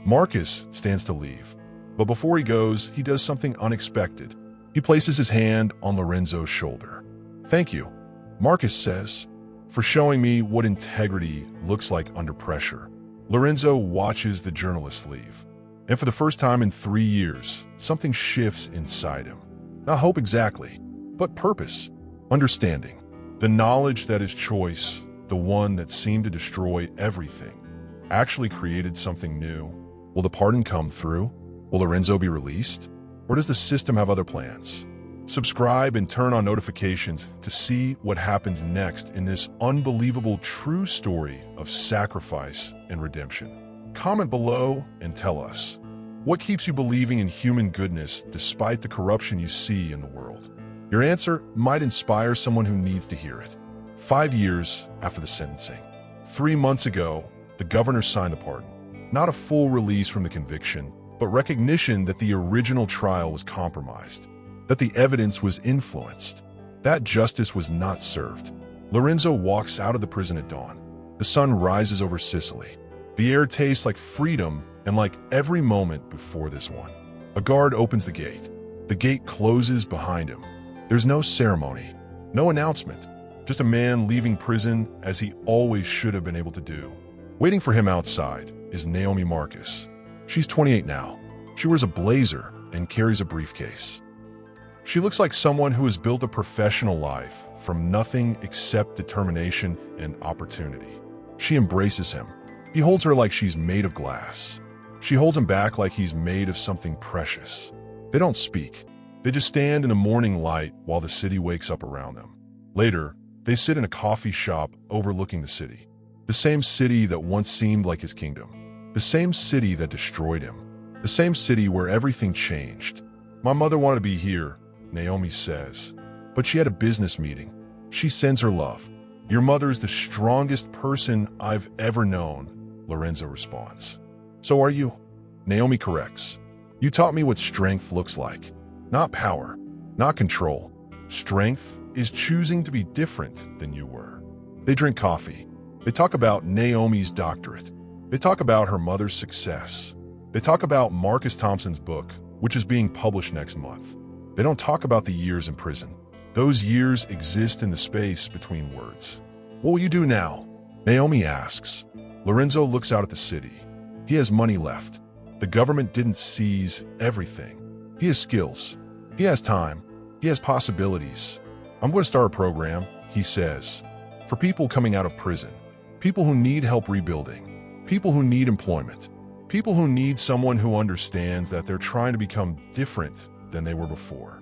Marcus stands to leave, but before he goes, he does something unexpected. He places his hand on Lorenzo's shoulder. Thank you, Marcus says, for showing me what integrity looks like under pressure. Lorenzo watches the journalist leave, and for the first time in 3 years, something shifts inside him. Not hope exactly, but purpose, understanding, the knowledge that his choice, the one that seemed to destroy everything, actually created something new. Will the pardon come through? Will Lorenzo be released? Or does the system have other plans? Subscribe and turn on notifications to see what happens next in this unbelievable true story of sacrifice and redemption. Comment below and tell us, what keeps you believing in human goodness despite the corruption you see in the world? Your answer might inspire someone who needs to hear it. 5 years after the sentencing. 3 months ago, the governor signed the pardon. Not a full release from the conviction, but recognition that the original trial was compromised, that the evidence was influenced, that justice was not served. Lorenzo walks out of the prison at dawn. The sun rises over Sicily. The air tastes like freedom and like every moment before this one. A guard opens the gate. The gate closes behind him. There's no ceremony, no announcement, just a man leaving prison as he always should have been able to do. Waiting for him outside is Naomi Marcus. She's 28 now. She wears a blazer and carries a briefcase. She looks like someone who has built a professional life from nothing except determination and opportunity. She embraces him. He holds her like she's made of glass. She holds him back like he's made of something precious. They don't speak. They just stand in the morning light while the city wakes up around them. Later, they sit in a coffee shop overlooking the city. The same city that once seemed like his kingdom. The same city that destroyed him. The same city where everything changed. My mother wanted to be here, Naomi says, but she had a business meeting. She sends her love. Your mother is the strongest person I've ever known, Lorenzo responds. So are you. Naomi corrects. You taught me what strength looks like. Not power, not control. Strength is choosing to be different than you were. They drink coffee. They talk about Naomi's doctorate. They talk about her mother's success. They talk about Marcus Thompson's book, which is being published next month. They don't talk about the years in prison. Those years exist in the space between words. What will you do now? Naomi asks. Lorenzo looks out at the city. He has money left. The government didn't seize everything. He has skills. He has time. He has possibilities. I'm going to start a program, he says, for people coming out of prison, people who need help rebuilding, people who need employment, people who need someone who understands that they're trying to become different than they were before.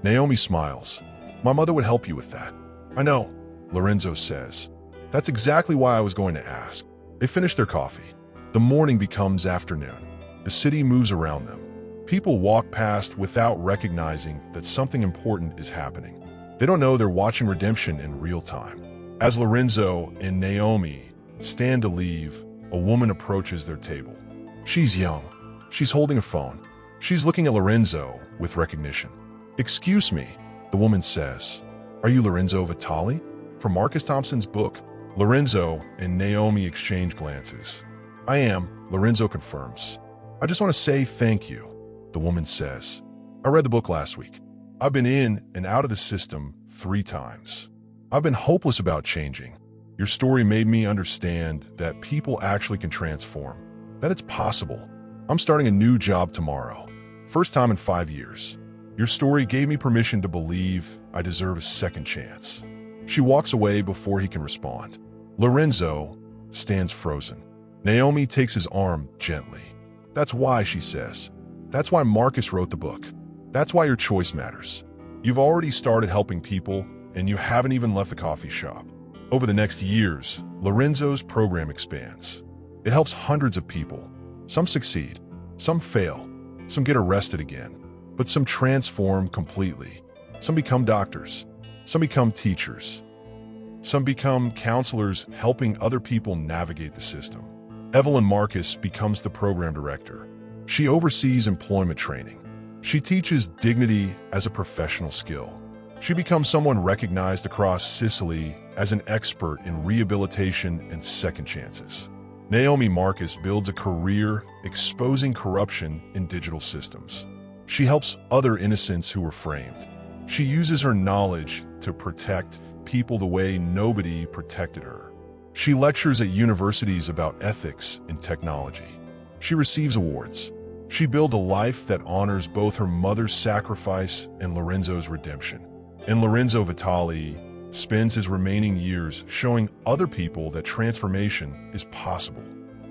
Naomi smiles. My mother would help you with that. I know, Lorenzo says. That's exactly why I was going to ask. They finish their coffee. The morning becomes afternoon. The city moves around them. People walk past without recognizing that something important is happening. They don't know they're watching redemption in real time. As Lorenzo and Naomi stand to leave, a woman approaches their table. She's young. She's holding a phone. She's looking at Lorenzo with recognition. Excuse me, the woman says. Are you Lorenzo Vitali? From Marcus Thompson's book, Lorenzo and Naomi exchange glances. I am, Lorenzo confirms. I just want to say thank you, the woman says. I read the book last week. I've been in and out of the system 3 times. I've been hopeless about changing. Your story made me understand that people actually can transform, that it's possible. I'm starting a new job tomorrow. First time in 5 years. Your story gave me permission to believe I deserve a second chance. She walks away before he can respond. Lorenzo stands frozen. Naomi takes his arm gently. That's why, she says. That's why Marcus wrote the book. That's why your choice matters. You've already started helping people, and you haven't even left the coffee shop. Over the next years, Lorenzo's program expands. It helps hundreds of people. Some succeed, some fail, some get arrested again, but some transform completely. Some become doctors, some become teachers, some become counselors helping other people navigate the system. Evelyn Marcus becomes the program director. She oversees employment training. She teaches dignity as a professional skill. She becomes someone recognized across Sicily as an expert in rehabilitation and second chances. Naomi Marcus builds a career exposing corruption in digital systems. She helps other innocents who were framed. She uses her knowledge to protect people the way nobody protected her. She lectures at universities about ethics in technology. She receives awards. She built a life that honors both her mother's sacrifice and Lorenzo's redemption. And Lorenzo Vitali spends his remaining years showing other people that transformation is possible,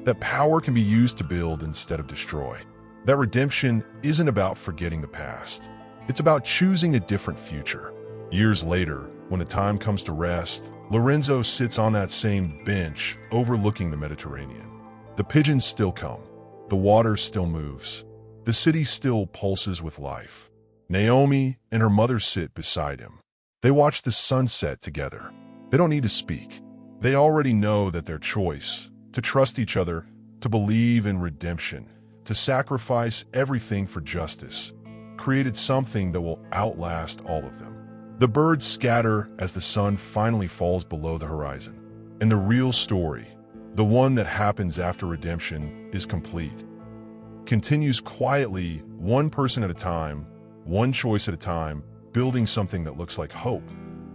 that power can be used to build instead of destroy, that redemption isn't about forgetting the past. It's about choosing a different future. Years later, when the time comes to rest, Lorenzo sits on that same bench overlooking the Mediterranean. The pigeons still come. The water still moves. The city still pulses with life. Naomi and her mother sit beside him. They watch the sunset together. They don't need to speak. They already know that their choice, to trust each other, to believe in redemption, to sacrifice everything for justice, created something that will outlast all of them. The birds scatter as the sun finally falls below the horizon. And the real story, the one that happens after redemption, is complete. Continues quietly, one person at a time, one choice at a time, building something that looks like hope.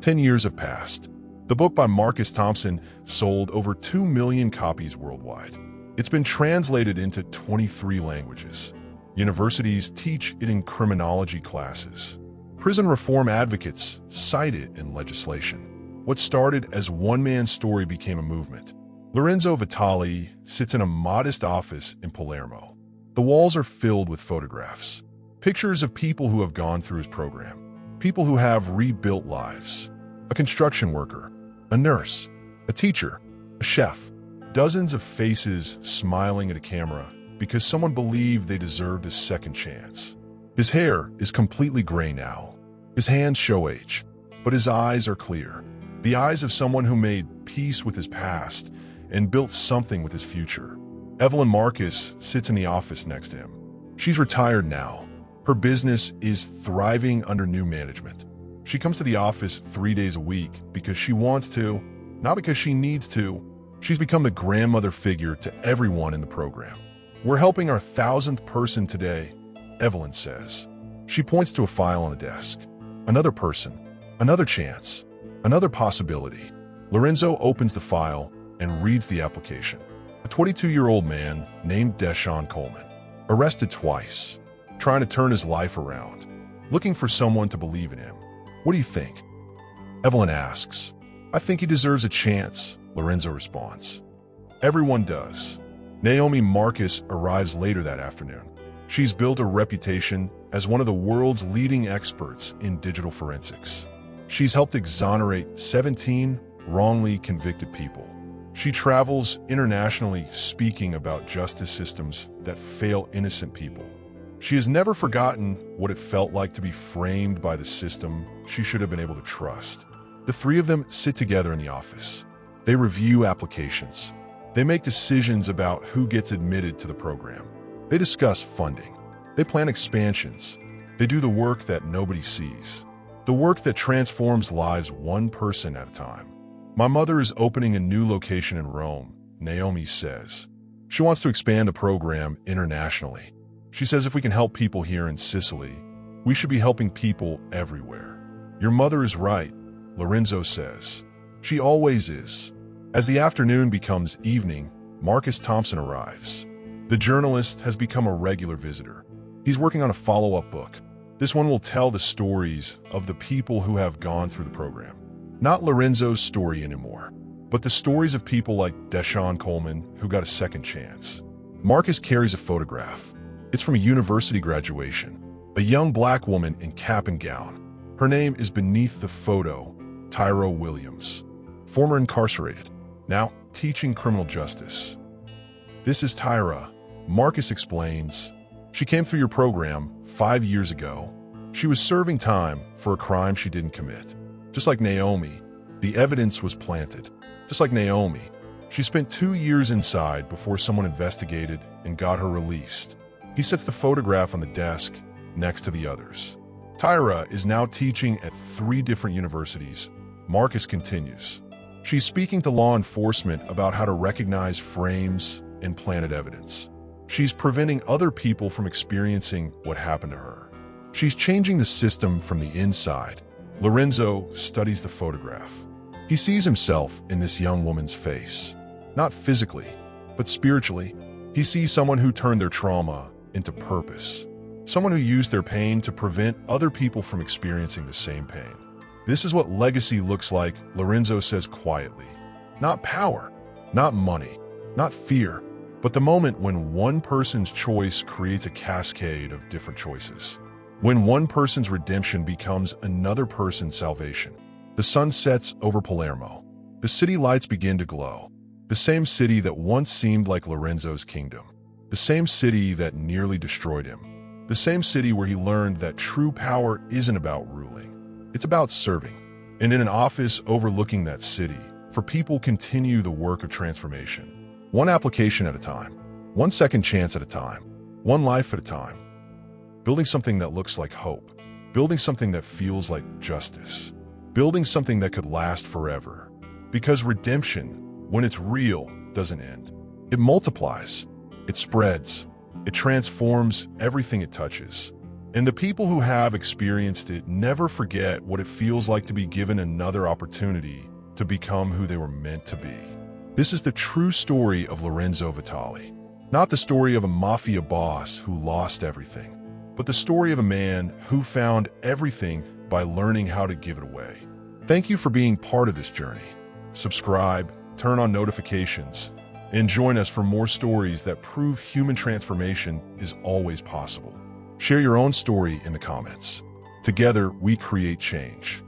10 years have passed. The book by Marcus Thompson sold over 2 million copies worldwide. It's been translated into 23 languages. Universities teach it in criminology classes. Prison reform advocates cite it in legislation. What started as one man's story became a movement. Lorenzo Vitali sits in a modest office in Palermo. The walls are filled with photographs, pictures of people who have gone through his program, people who have rebuilt lives. A construction worker, a nurse, a teacher, a chef. Dozens of faces smiling at a camera because someone believed they deserved a second chance. His hair is completely gray now. His hands show age, but his eyes are clear. The eyes of someone who made peace with his past and built something with his future. Evelyn Marcus sits in the office next to him. She's retired now. Her business is thriving under new management. She comes to the office 3 days a week because she wants to, not because she needs to. She's become the grandmother figure to everyone in the program. "We're helping our 1,000th person today," Evelyn says. She points to a file on the desk. Another person, another chance, another possibility. Lorenzo opens the file and reads the application. A 22-year-old man named Deshaun Coleman, arrested twice, trying to turn his life around, looking for someone to believe in him. "What do you think?" Evelyn asks. "I think he deserves a chance," Lorenzo responds. Everyone does. Naomi Marcus arrives later that afternoon. She's built a reputation as one of the world's leading experts in digital forensics. She's helped exonerate 17 wrongly convicted people. She travels internationally speaking about justice systems that fail innocent people. She has never forgotten what it felt like to be framed by the system she should have been able to trust. The three of them sit together in the office. They review applications. They make decisions about who gets admitted to the program. They discuss funding. They plan expansions. They do the work that nobody sees. The work that transforms lives one person at a time. "My mother is opening a new location in Rome," Naomi says. "She wants to expand the program internationally. She says if we can help people here in Sicily, we should be helping people everywhere." "Your mother is right," Lorenzo says. "She always is." As the afternoon becomes evening, Marcus Thompson arrives. The journalist has become a regular visitor. He's working on a follow-up book. This one will tell the stories of the people who have gone through the program. Not Lorenzo's story anymore, but the stories of people like Deshaun Coleman who got a second chance. Marcus carries a photograph. It's from a university graduation. A young black woman in cap and gown. Her name is beneath the photo, Tyra Williams, former incarcerated, now teaching criminal justice. "This is Tyra," Marcus explains. "She came through your program 5 years ago. She was serving time for a crime she didn't commit. Just like Naomi, the evidence was planted. Just like Naomi, she spent 2 years inside before someone investigated and got her released." He sets the photograph on the desk next to the others. "Tyra is now teaching at 3 different universities," Marcus continues. "She's speaking to law enforcement about how to recognize frames and planted evidence. She's preventing other people from experiencing what happened to her. She's changing the system from the inside." Lorenzo studies the photograph. He sees himself in this young woman's face. Not physically, but spiritually. He sees someone who turned their trauma into purpose. Someone who used their pain to prevent other people from experiencing the same pain. "This is what legacy looks like," Lorenzo says quietly. Not power, not money, not fear, but the moment when one person's choice creates a cascade of different choices. When one person's redemption becomes another person's salvation. The sun sets over Palermo. The city lights begin to glow. The same city that once seemed like Lorenzo's kingdom. The same city that nearly destroyed him. The same city where he learned that true power isn't about ruling. It's about serving. And in an office overlooking that city, for people continue the work of transformation. One application at a time. One second chance at a time. One life at a time. Building something that looks like hope. Building something that feels like justice. Building something that could last forever. Because redemption, when it's real, doesn't end. It multiplies. It spreads. It transforms everything it touches. And the people who have experienced it never forget what it feels like to be given another opportunity to become who they were meant to be. This is the true story of Lorenzo Vitali. Not the story of a mafia boss who lost everything, but the story of a man who found everything by learning how to give it away. Thank you for being part of this journey. Subscribe, turn on notifications, and join us for more stories that prove human transformation is always possible. Share your own story in the comments. Together, we create change.